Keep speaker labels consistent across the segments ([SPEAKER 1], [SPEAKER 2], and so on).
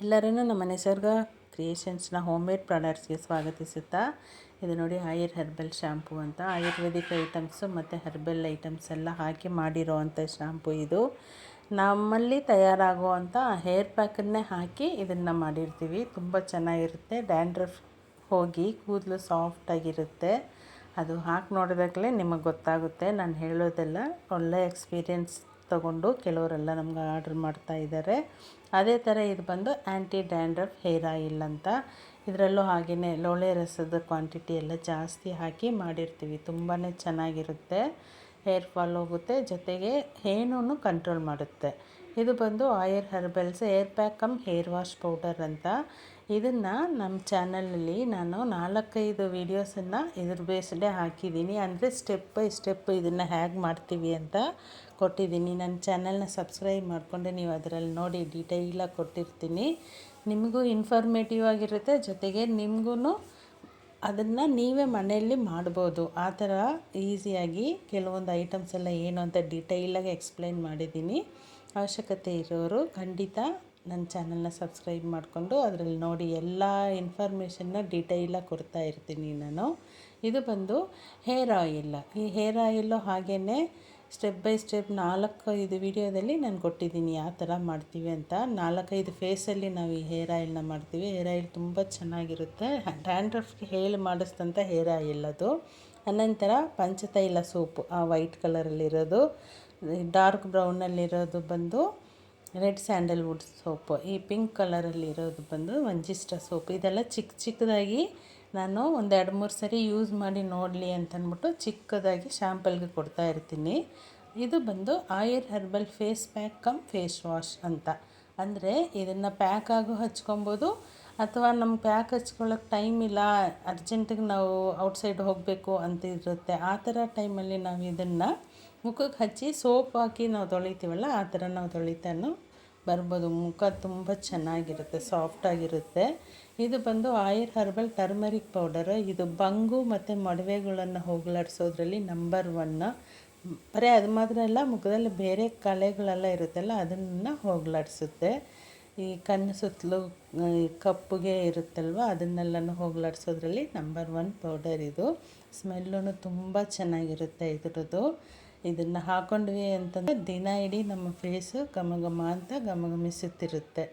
[SPEAKER 1] ಎಲ್ಲರನ್ನೂ ನಮ್ಮ ನಿಸರ್ಗ ಕ್ರಿಯೇಷನ್ಸ್ನ ಹೋಮ್ ಮೇಡ್ ಪ್ರಾಡಕ್ಟ್ಸ್ಗೆ ಸ್ವಾಗತಿಸುತ್ತಾ, ಇದು ನೋಡಿ ಆಯುರ್ ಹರ್ಬಲ್ ಶ್ಯಾಂಪು ಅಂತ ಆಯುರ್ವೇದಿಕ್ ಐಟಮ್ಸು ಮತ್ತು ಹರ್ಬಲ್ ಐಟಮ್ಸ್ ಎಲ್ಲ ಹಾಕಿ ಮಾಡಿರೋವಂಥ ಶ್ಯಾಂಪು. ಇದು ನಮ್ಮಲ್ಲಿ ತಯಾರಾಗುವಂಥ ಹೇರ್ ಪ್ಯಾಕನ್ನೇ ಹಾಕಿ ಇದನ್ನು ಮಾಡಿರ್ತೀವಿ. ತುಂಬ ಚೆನ್ನಾಗಿರುತ್ತೆ. ಡ್ಯಾಂಡ್ರಫ್ ಹೋಗಿ ಕೂದಲು ಸಾಫ್ಟಾಗಿರುತ್ತೆ. ಅದು ಹಾಕಿ ನೋಡಿದಾಗಲೇ ನಿಮಗೆ ಗೊತ್ತಾಗುತ್ತೆ. ನಾನು ಹೇಳೋದೆಲ್ಲ ಒಳ್ಳೆ ಎಕ್ಸ್ಪೀರಿಯೆನ್ಸ್ ತಗೊಂಡು ಕೆಲವರೆಲ್ಲ ನಮ್ಗೆ ಆರ್ಡ್ರ್ ಮಾಡ್ತಾಯಿದ್ದಾರೆ. ಅದೇ ಥರ ಇದು ಬಂದು ಆ್ಯಂಟಿ ಡ್ಯಾಂಡ್ರಫ್ ಹೇರ್ ಆಯಿಲ್ ಅಂತ. ಇದರಲ್ಲೂ ಹಾಗೆಯೇ ಲೋಳೆ ರಸದ ಕ್ವಾಂಟಿಟಿ ಎಲ್ಲ ಜಾಸ್ತಿ ಹಾಕಿ ಮಾಡಿರ್ತೀವಿ. ತುಂಬಾ ಚೆನ್ನಾಗಿರುತ್ತೆ. ಹೇರ್ ಫಾಲ್ ಹೋಗುತ್ತೆ, ಜೊತೆಗೆ ಹೇನೂ ಕಂಟ್ರೋಲ್ ಮಾಡುತ್ತೆ. ಇದು ಬಂದು Ayur herbals hair pack cum hair wash powder ಅಂತ. ಇದನ್ನು ನಮ್ಮ ಚಾನಲಲ್ಲಿ ನಾನು 4-5 ವೀಡಿಯೋಸನ್ನು ಇದ್ರ ಬೇಸ್ಡೇ ಹಾಕಿದ್ದೀನಿ. ಅಂದರೆ ಸ್ಟೆಪ್ ಬೈ ಸ್ಟೆಪ್ ಇದನ್ನು ಹೇಗೆ ಮಾಡ್ತೀವಿ ಅಂತ ಕೊಟ್ಟಿದ್ದೀನಿ. ನನ್ನ ಚಾನಲ್ನ ಸಬ್ಸ್ಕ್ರೈಬ್ ಮಾಡಿಕೊಂಡು ನೀವು ಅದರಲ್ಲಿ ನೋಡಿ ಡೀಟೈಲಾಗಿ ಕೊಟ್ಟಿರ್ತೀನಿ. ನಿಮಗೂ ಇನ್ಫಾರ್ಮೇಟಿವ್ ಆಗಿರುತ್ತೆ, ಜೊತೆಗೆ ನಿಮಗೂ ಅದನ್ನು ನೀವೇ ಮನೆಯಲ್ಲಿ ಮಾಡ್ಬೋದು. ಆ ಥರ ಈಸಿಯಾಗಿ ಕೆಲವೊಂದು ಐಟಮ್ಸ್ ಎಲ್ಲ ಏನು ಅಂತ ಡೀಟೈಲಾಗಿ ಎಕ್ಸ್ಪ್ಲೈನ್ ಮಾಡಿದ್ದೀನಿ. ಅವಶ್ಯಕತೆ ಇರೋರು ಖಂಡಿತ ನನ್ನ ಚಾನಲ್ನ ಸಬ್ಸ್ಕ್ರೈಬ್ ಮಾಡಿಕೊಂಡು ಅದರಲ್ಲಿ ನೋಡಿ ಎಲ್ಲ ಇನ್ಫಾರ್ಮೇಷನ್ನ ಡೀಟೈಲಾಗಿ ಕೊಡ್ತಾ ಇರ್ತೀನಿ ನಾನು. ಇದು ಬಂದು ಹೇರ್ ಆಯಿಲ್. ಈ ಹೇರ್ ಆಯಿಲ್ಲು ಹಾಗೆಯೇ ಸ್ಟೆಪ್ ಬೈ ಸ್ಟೆಪ್ 4-5 ವೀಡಿಯೋದಲ್ಲಿ ನಾನು ಕೊಟ್ಟಿದ್ದೀನಿ ಯಾವ ಥರ ಮಾಡ್ತೀವಿ ಅಂತ. 4-5 ಫೇಸಲ್ಲಿ ನಾವು ಈ ಹೇರ್ ಆಯಿಲ್ನ ಮಾಡ್ತೀವಿ. ಹೇರ್ ಆಯಿಲ್ ತುಂಬ ಚೆನ್ನಾಗಿರುತ್ತೆ. ಡ್ಯಾಂಡ್ರಫ್ಗೆ ಹೇಳಿ ಮಾಡಿಸಿದಂಥ ಹೇರ್ ಆಯಿಲ್ ಅದು. ಅನಂತರ ಪಂಚತೈಲ ಸೋಪು, ಆ ವೈಟ್ ಕಲರಲ್ಲಿರೋದು. ಡಾರ್ಕ್ ಬ್ರೌನಲ್ಲಿರೋದು ಬಂದು ರೆಡ್ ಸ್ಯಾಂಡಲ್ವುಡ್ ಸೋಪು. ಈ ಪಿಂಕ್ ಕಲರಲ್ಲಿರೋದು ಬಂದು ಮಂಜಿಸ್ಟ ಸೋಪು. ಇದೆಲ್ಲ ಚಿಕ್ಕದಾಗಿ ನಾನು ಒಂದು 2-3 ಸರಿ ಯೂಸ್ ಮಾಡಿ ನೋಡಲಿ ಅಂತಂದ್ಬಿಟ್ಟು ಚಿಕ್ಕದಾಗಿ ಶ್ಯಾಂಪಲ್ಗೆ ಕೊಡ್ತಾ ಇರ್ತೀನಿ. ಇದು ಬಂದು Ayur herbal face pack cum face wash ಅಂತ. ಅಂದರೆ ಇದನ್ನು ಪ್ಯಾಕಾಗೂ ಹಚ್ಕೊಬೋದು, ಅಥವಾ ನಮ್ಗೆ ಪ್ಯಾಕ್ ಹಚ್ಕೊಳ್ಳೋಕೆ ಟೈಮ್ ಇಲ್ಲ, ಅರ್ಜೆಂಟಿಗೆ ನಾವು ಔಟ್ಸೈಡ್ ಹೋಗಬೇಕು ಅಂತ ಇರುತ್ತೆ. ಆ ಥರ ಟೈಮಲ್ಲಿ ನಾವು ಇದನ್ನು ಮುಖಕ್ಕೆ ಹಚ್ಚಿ ಸೋಪ್ ಹಾಕಿ ನಾವು ತೊಳಿತೀವಲ್ಲ, ಆ ಥರ ನಾವು ತೊಳಿತಾನು ಬರ್ಬೋದು. ಮುಖ ತುಂಬ ಚೆನ್ನಾಗಿರುತ್ತೆ, ಸಾಫ್ಟಾಗಿರುತ್ತೆ. ಇದು ಬಂದು ಆಯುರ್ ಹರ್ಬಲ್ ಟರ್ಮರಿಕ್ ಪೌಡರು. ಇದು ಬಂಗು ಮತ್ತು ಮೊಡವೆಗಳನ್ನು ಹೋಗಲಾಡಿಸೋದ್ರಲ್ಲಿ ನಂಬರ್ 1. ಬರೀ ಅದು ಮಾತ್ರ ಅಲ್ಲ, ಮುಖದಲ್ಲಿ ಬೇರೆ ಕಲೆಗಳೆಲ್ಲ ಇರುತ್ತಲ್ಲ ಅದನ್ನು ಹೋಗಲಾಡಿಸುತ್ತೆ. ಈ ಕಣ್ಣು ಸುತ್ತಲೂ ಕಪ್ಪುಗೆ ಇರುತ್ತಲ್ವ, ಅದನ್ನೆಲ್ಲನೂ ಹೋಗಲಾಡಿಸೋದ್ರಲ್ಲಿ ನಂಬರ್ 1 ಪೌಡರ್ ಇದು. ಸ್ಮೆಲ್ಲೂ ತುಂಬ ಚೆನ್ನಾಗಿರುತ್ತೆ ಇದ್ರದ್ದು. ಇದನ್ನು ಹಾಕ್ಕೊಂಡ್ವಿ ಅಂತಂದರೆ ದಿನ ಇಡೀ ನಮ್ಮ ಫೇಸು ಘಮ ಅಂತ ಘಮಘಮಿಸುತ್ತಿರುತ್ತೆ.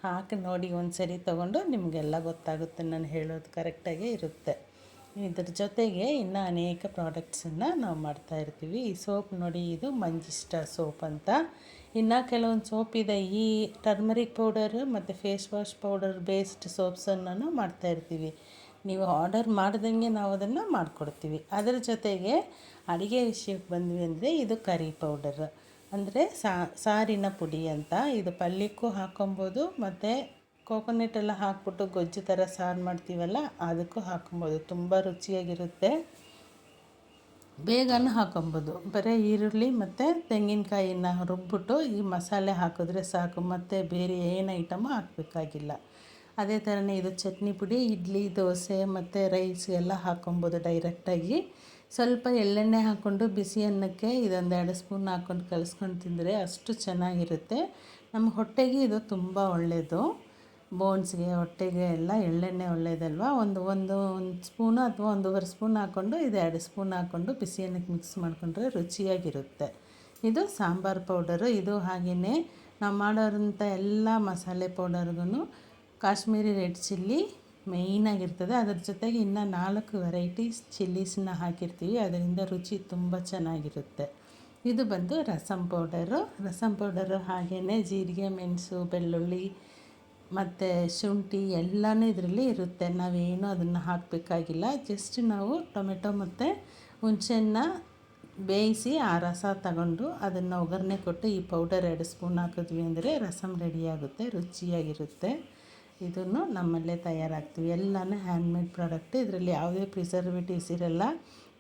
[SPEAKER 1] ಹಾಕಿ ನೋಡಿ ಒಂದು ಸರಿ ತೊಗೊಂಡು ನಿಮಗೆಲ್ಲ ಗೊತ್ತಾಗುತ್ತೆ. ನಾನು ಹೇಳೋದು ಕರೆಕ್ಟಾಗೇ ಇರುತ್ತೆ. ಇದ್ರ ಜೊತೆಗೆ ಇನ್ನು ಅನೇಕ ಪ್ರಾಡಕ್ಟ್ಸನ್ನು ನಾವು ಮಾಡ್ತಾಯಿರ್ತೀವಿ. ಈ ಸೋಪ್ ನೋಡಿ, ಇದು ಮಂಜಿಸ್ಟ ಸೋಪ್ ಅಂತ. ಇನ್ನು ಕೆಲವೊಂದು ಸೋಪ್ ಇದೆ. ಈ ಟರ್ಮರಿಕ್ ಪೌಡರು ಮತ್ತು ಫೇಸ್ ವಾಶ್ ಪೌಡರ್ ಬೇಸ್ಡ್ ಸೋಪ್ಸನ್ನು ಮಾಡ್ತಾಯಿರ್ತೀವಿ. ನೀವು ಆರ್ಡರ್ ಮಾಡ್ದಂಗೆ ನಾವು ಅದನ್ನು ಮಾಡಿಕೊಡ್ತೀವಿ. ಅದರ ಜೊತೆಗೆ ಅಡುಗೆ ವಿಷಯಕ್ಕೆ ಬಂದ್ವಿ ಅಂದರೆ ಇದು ಕರಿ ಪೌಡರ್, ಅಂದರೆ ಸಾರಿನ ಪುಡಿ ಅಂತ. ಇದು ಪಲ್ಯಕ್ಕೂ ಹಾಕ್ಕೊಬೋದು, ಮತ್ತು ಕೋಕೋನಟ್ ಎಲ್ಲ ಹಾಕ್ಬಿಟ್ಟು ಗೊಜ್ಜು ಥರ ಸಾರು ಮಾಡ್ತೀವಲ್ಲ ಅದಕ್ಕೂ ಹಾಕ್ಕೊಬೋದು. ತುಂಬ ರುಚಿಯಾಗಿರುತ್ತೆ. ಬೇಗನೆ ಹಾಕ್ಕೊಬೋದು. ಬರೀ ಈರುಳ್ಳಿ ಮತ್ತು ತೆಂಗಿನಕಾಯಿನ ರುಬ್ಬಿಟ್ಟು ಈ ಮಸಾಲೆ ಹಾಕಿದ್ರೆ ಸಾಕು, ಮತ್ತು ಬೇರೆ ಏನು ಐಟಮು ಹಾಕಬೇಕಾಗಿಲ್ಲ. ಅದೇ ಥರನೇ ಇದು ಚಟ್ನಿ ಪುಡಿ, ಇಡ್ಲಿ, ದೋಸೆ ಮತ್ತು ರೈಸ್ಗೆಲ್ಲ ಹಾಕ್ಕೊಬೋದು ಡೈರೆಕ್ಟಾಗಿ. ಸ್ವಲ್ಪ ಎಳ್ಳೆಣ್ಣೆ ಹಾಕ್ಕೊಂಡು ಬಿಸಿ ಅನ್ನಕ್ಕೆ ಇದೊಂದು 2 ಸ್ಪೂನ್ ಹಾಕ್ಕೊಂಡು ಕಲಿಸ್ಕೊಂಡು ತಿಂದರೆ ಅಷ್ಟು ಚೆನ್ನಾಗಿರುತ್ತೆ. ನಮ್ಮ ಹೊಟ್ಟೆಗೆ ಇದು ತುಂಬ ಒಳ್ಳೆಯದು. ಬೋನ್ಸ್ಗೆ, ಹೊಟ್ಟೆಗೆ ಎಲ್ಲ ಎಳ್ಳೆಣ್ಣೆ ಒಳ್ಳೆಯದಲ್ವ. ಒಂದು ಸ್ಪೂನು ಅಥವಾ 1.5 ಸ್ಪೂನ್ ಹಾಕ್ಕೊಂಡು ಇದು 2 ಸ್ಪೂನ್ ಹಾಕ್ಕೊಂಡು ಬಿಸಿ ಅನ್ನಕ್ಕೆ ಮಿಕ್ಸ್ ಮಾಡಿಕೊಂಡ್ರೆ ರುಚಿಯಾಗಿರುತ್ತೆ. ಇದು ಸಾಂಬಾರು ಪೌಡರು. ಇದು ಹಾಗೆಯೇ ನಾವು ಮಾಡೋರಂಥ ಎಲ್ಲ ಮಸಾಲೆ ಪೌಡರ್ಗೂ ಕಾಶ್ಮೀರಿ ರೆಡ್ ಚಿಲ್ಲಿ ಮೇಯ್ನಾಗಿರ್ತದೆ. ಅದ್ರ ಜೊತೆಗೆ ಇನ್ನು 4 ವೆರೈಟೀಸ್ ಚಿಲ್ಲೀಸನ್ನ ಹಾಕಿರ್ತೀವಿ. ಅದರಿಂದ ರುಚಿ ತುಂಬ ಚೆನ್ನಾಗಿರುತ್ತೆ. ಇದು ಬಂದು ರಸಮ್ ಪೌಡರು. ಹಾಗೆಯೇ ಜೀರಿಗೆ, ಮೆಣಸು, ಬೆಳ್ಳುಳ್ಳಿ ಮತ್ತು ಶುಂಠಿ ಎಲ್ಲನೂ ಇದರಲ್ಲಿ ಇರುತ್ತೆ. ನಾವೇನು ಅದನ್ನು ಹಾಕಬೇಕಾಗಿಲ್ಲ. ಜಸ್ಟ್ ನಾವು ಟೊಮೆಟೊ ಮತ್ತು ಹುಣಸೆಹಣ್ಣ ಬೇಯಿಸಿ ಆ ರಸ ತಗೊಂಡು ಅದನ್ನು ಒಗ್ಗರಣೆ ಕೊಟ್ಟು ಈ ಪೌಡರ್ 2 ಸ್ಪೂನ್ ಹಾಕಿದ್ವಿ ಅಂದರೆ ರಸಮ್ ರೆಡಿಯಾಗುತ್ತೆ. ರುಚಿಯಾಗಿರುತ್ತೆ. ಇದನ್ನು ನಮ್ಮಲ್ಲೇ ತಯಾರಾಗ್ತೀವಿ. ಎಲ್ಲನೂ ಹ್ಯಾಂಡ್ಮೇಡ್ ಪ್ರಾಡಕ್ಟ್. ಇದರಲ್ಲಿ ಯಾವುದೇ ಪ್ರಿಸರ್ವೇಟಿವ್ಸ್ ಇರಲ್ಲ.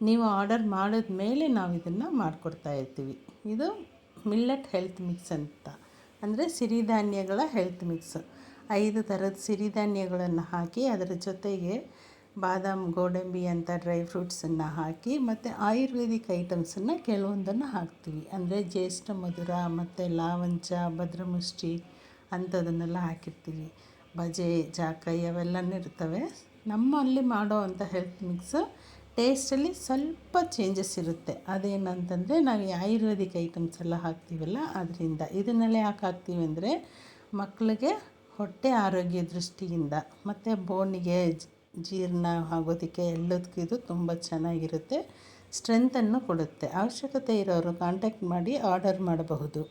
[SPEAKER 1] ನೀವು ಆರ್ಡರ್ ಮಾಡಿದ ಮೇಲೆ ನಾವು ಇದನ್ನು ಮಾಡಿಕೊಡ್ತಾ ಇರ್ತೀವಿ. ಇದು ಮಿಲ್ಲೆಟ್ ಹೆಲ್ತ್ ಮಿಕ್ಸ್ ಅಂತ, ಅಂದರೆ ಸಿರಿಧಾನ್ಯಗಳ ಹೆಲ್ತ್ ಮಿಕ್ಸ್. 5 ಥರದ ಸಿರಿಧಾನ್ಯಗಳನ್ನು ಹಾಕಿ ಅದರ ಜೊತೆಗೆ ಬಾದಾಮ್, ಗೋಡಂಬಿ ಅಂತ ಡ್ರೈ ಫ್ರೂಟ್ಸನ್ನು ಹಾಕಿ ಮತ್ತು ಆಯುರ್ವೇದಿಕ್ ಐಟಮ್ಸನ್ನು ಕೆಲವೊಂದನ್ನು ಹಾಕ್ತೀವಿ. ಅಂದರೆ ಜ್ಯೇಷ್ಠ ಮಧುರ ಮತ್ತು ಲಾವಂಚ, ಭದ್ರಮುಷ್ಟಿ ಅಂಥದನ್ನೆಲ್ಲ ಹಾಕಿರ್ತೀವಿ. ಬಜೆ ಜಾಕಾಯಿ ಅವೆಲ್ಲನೂ ಇರ್ತವೆ. ನಮ್ಮಲ್ಲಿ ಮಾಡೋ ಅಂಥ ಹೆಲ್ತ್ ಮಿಕ್ಸ್ ಟೇಸ್ಟಲ್ಲಿ ಸ್ವಲ್ಪ ಚೇಂಜಸ್ ಇರುತ್ತೆ. ಅದೇನಂತಂದರೆ ನಾವು ಈ ಆಯುರ್ವೇದಿಕ್ ಐಟಮ್ಸ್ ಎಲ್ಲ ಹಾಕ್ತೀವಲ್ಲ ಅದರಿಂದ. ಇದನ್ನೆಲ್ಲ ಯಾಕೆ ಹಾಕ್ತೀವಿ ಅಂದರೆ ಮಕ್ಕಳಿಗೆ ಹೊಟ್ಟೆ ಆರೋಗ್ಯ ದೃಷ್ಟಿಯಿಂದ ಮತ್ತು ಬೋನಿಗೆ ಜೀರ್ಣ ಆಗೋದಕ್ಕೆ ಎಲ್ಲದಕ್ಕೂ ಇದು ತುಂಬ ಚೆನ್ನಾಗಿರುತ್ತೆ. ಸ್ಟ್ರೆಂತನ್ನು ಕೊಡುತ್ತೆ. ಅವಶ್ಯಕತೆ ಇರೋರು ಕಾಂಟ್ಯಾಕ್ಟ್ ಮಾಡಿ ಆರ್ಡರ್ ಮಾಡಬಹುದು.